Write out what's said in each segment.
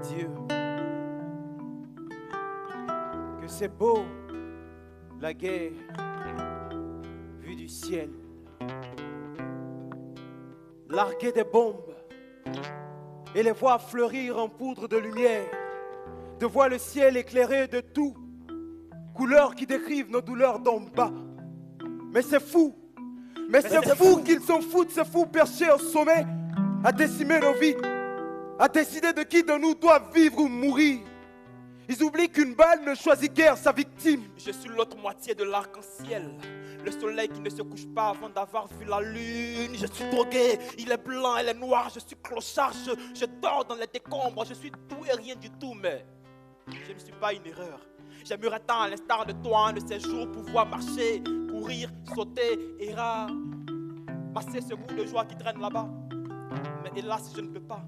Dieu, que c'est beau la guerre vue du ciel. Larguer des bombes et les voir fleurir en poudre de lumière, de voir le ciel éclairé de tout, couleurs qui décrivent nos douleurs d'en bas. Mais c'est fou, c'est fou qu'ils s'en foutent, c'est fou perchés au sommet, à décimer nos vies, à décider de qui de nous doit vivre ou mourir. Ils oublient qu'une balle ne choisit guère sa victime. Je suis l'autre moitié de l'arc-en-ciel, le soleil qui ne se couche pas avant d'avoir vu la lune. Je suis drogué, il est blanc, elle est noire. Je suis clochard, je dors dans les décombres. Je suis tout et rien du tout, mais je ne suis pas une erreur. J'aimerais tant, à l'instar de toi, un de ces jours, pouvoir marcher, courir, sauter, et passer ce goût de joie qui traîne là-bas. Mais hélas, je ne peux pas.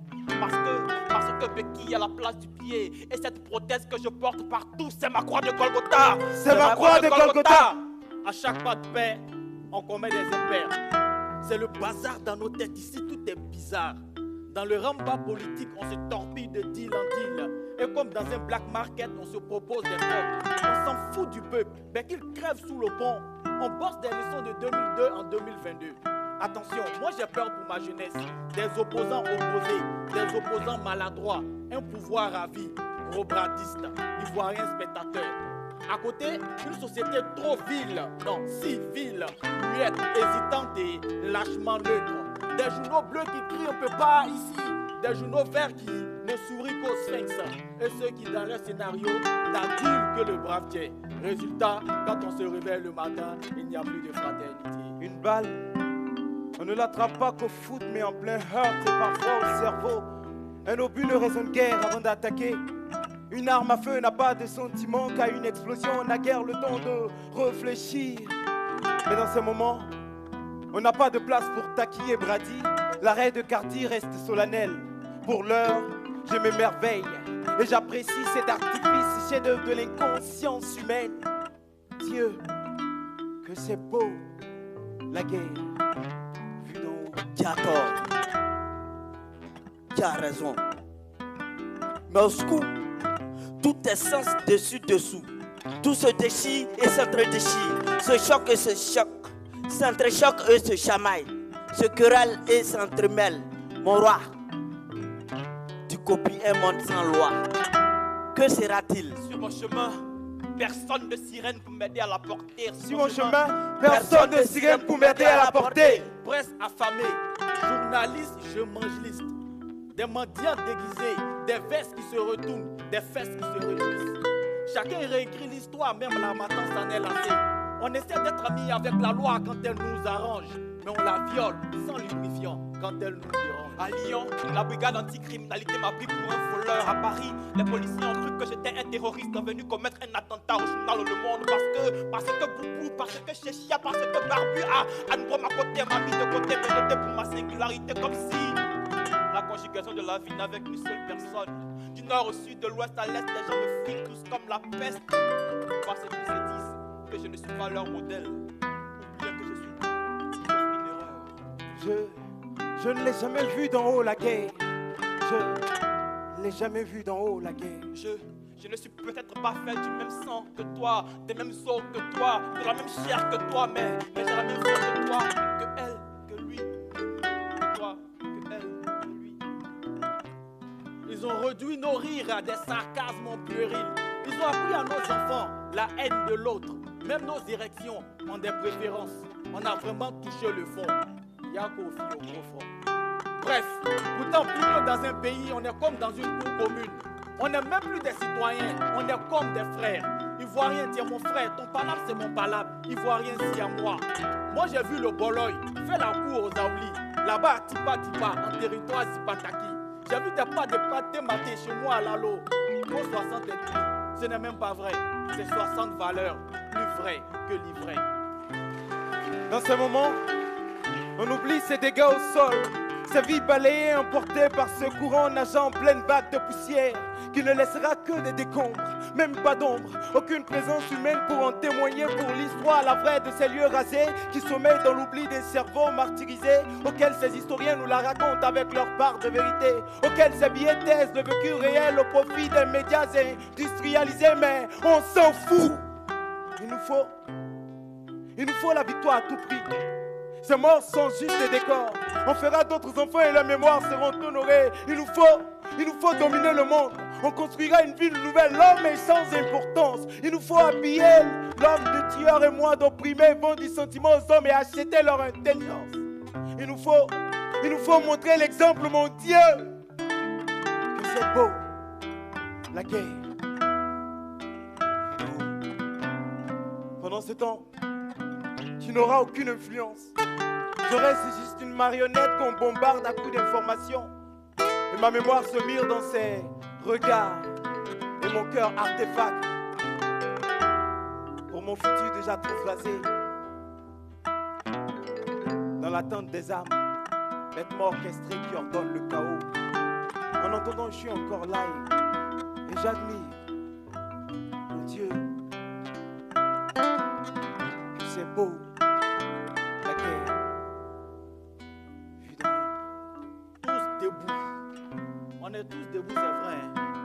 Parce que béquille à la place du pied. Et cette prothèse que je porte partout, c'est ma croix de Golgotha. C'est ma croix de Golgotha. À chaque pas de paix, on commet des impairs. C'est le bazar dans nos têtes. Ici, tout est bizarre. Dans le ramba politique, on se torpille de deal en deal. Et comme dans un black market, on se propose des votes. On s'en fout du peuple. Mais qu'il crève sous le pont. On bosse des leçons de 2002 en 2022. Attention, moi j'ai peur pour ma jeunesse. Des opposants opposés, des opposants maladroits, un pouvoir à vie, gros bradiste, ivoirien spectateur. À côté, une société trop vile, non, si vile, muette, hésitante et lâchement neutre. Des journaux bleus qui crient on peut pas ici, des journaux verts qui ne sourient qu'au sphinx, et ceux qui dans leur scénario n'adulent que le brave Dieu. Résultat, quand on se réveille le matin, il n'y a plus de fraternité. Une balle, on ne l'attrape pas qu'au foot, mais en plein heurt et parfois au cerveau. Un obus ne raisonne guère avant d'attaquer. Une arme à feu n'a pas de sentiment qu'à une explosion, on n'a guère le temps de réfléchir. Mais dans ces moments, on n'a pas de place pour taquiller Brady. L'arrêt de Cartier reste solennel. Pour l'heure, je m'émerveille et j'apprécie cet artifice, chef-d'œuvre de l'inconscience humaine. Dieu, que c'est beau la guerre. Tu as tort. Tu as raison. Mais au secours, tout est sens dessus-dessous. Tout se déchire et s'entre-déchire. Se choque et se choque. S'entrechoque et se chamaille. Se querelle et s'entremêle. Mon roi, tu copies un monde sans loi. Que sera-t-il? Sur mon chemin, personne de sirène pour m'aider à la porter. Sur mon chemin, personne de sirène pour m'aider à la porter. Presse affamée, journaliste, je mange liste. Des mendiants déguisés, des vestes qui se retournent, des fesses qui se réjouissent. Chacun réécrit l'histoire, même la matance s'en est lassée. On essaie d'être amis avec la loi quand elle nous arrange, mais on la viole sans lubrifiant quand elle nous dérange. À Lyon, la brigade anticriminalité m'a pris pour un voleur. À Paris, les policiers ont cru que j'étais un terroriste venu commettre un attentat au journal Le Monde. Parce que Boubou, parce que Chéchia, parce que Barbu a nous ma côté, m'a mis de côté, mais j'étais pour ma singularité comme si la conjugation de la vie n'avait qu'une seule personne. Du nord au sud, de l'ouest à l'est, les gens me fuient tous comme la peste. Parce qu'ils se disent que je ne suis pas leur modèle, ou bien que je suis une erreur. Je ne l'ai jamais vu d'en haut la guerre. Je ne l'ai jamais vu d'en haut la guerre. Je ne suis peut-être pas fait du même sang que toi, des mêmes os que toi, de la même chair que toi, mais j'ai la même foi que toi, que elle, que lui, que toi, que elle, que lui. Ils ont réduit nos rires à des sarcasmes puérils. Ils ont appris à nos enfants la haine de l'autre. Même nos directions ont des préférences. On a vraiment touché le fond. Yako au gros front. Bref, pourtant plus que dans un pays, on est comme dans une cour commune. On n'est même plus des citoyens, on est comme des frères. Ivoirien, tiens mon frère, ton palabre c'est mon palabre. Ivoirien, c'est à moi. Moi j'ai vu le Boloy, fait la cour aux Aoulis. Là-bas, Tipa, en territoire Zipataki. J'ai vu des pas de pâté maté chez moi à Lalo. Pour 60 et demi, ce n'est même pas vrai. C'est 60 valeurs, plus vraies que l'ivraie. Dans ce moment, on oublie ces dégâts au sol, Sa vie balayée, emportée par ce courant nageant en pleine vague de poussière qui ne laissera que des décombres, même pas d'ombre, aucune présence humaine pour en témoigner pour l'histoire, la vraie de ces lieux rasés qui sommeillent dans l'oubli des cerveaux martyrisés, auxquels ces historiens nous la racontent avec leur part de vérité, auxquels ces billets taisent le vécu réel au profit des médias industrialisés, mais on s'en fout. Il nous faut la victoire à tout prix. Ces morts sont juste des décors. On fera d'autres enfants et leurs mémoires seront honorées. Il nous faut dominer le monde. On construira une ville nouvelle. L'homme est sans importance. Il nous faut habiller l'homme de tueur et moi d'opprimés, vendre du sentiment aux hommes et acheter leur intelligence. Il nous faut montrer l'exemple, mon Dieu, que c'est beau, la guerre. Pendant ce temps, tu n'auras aucune influence. Je reste juste une marionnette qu'on bombarde à coups d'informations. Et ma mémoire se mire dans ses regards et mon cœur artefact. Pour mon futur déjà transvasé. Dans l'attente des âmes, rythme orchestré qui ordonne le chaos. En entendant, je suis encore là et j'admire, mon Dieu, que c'est beau. Tous debout. On est tous debout, c'est vrai. Hein?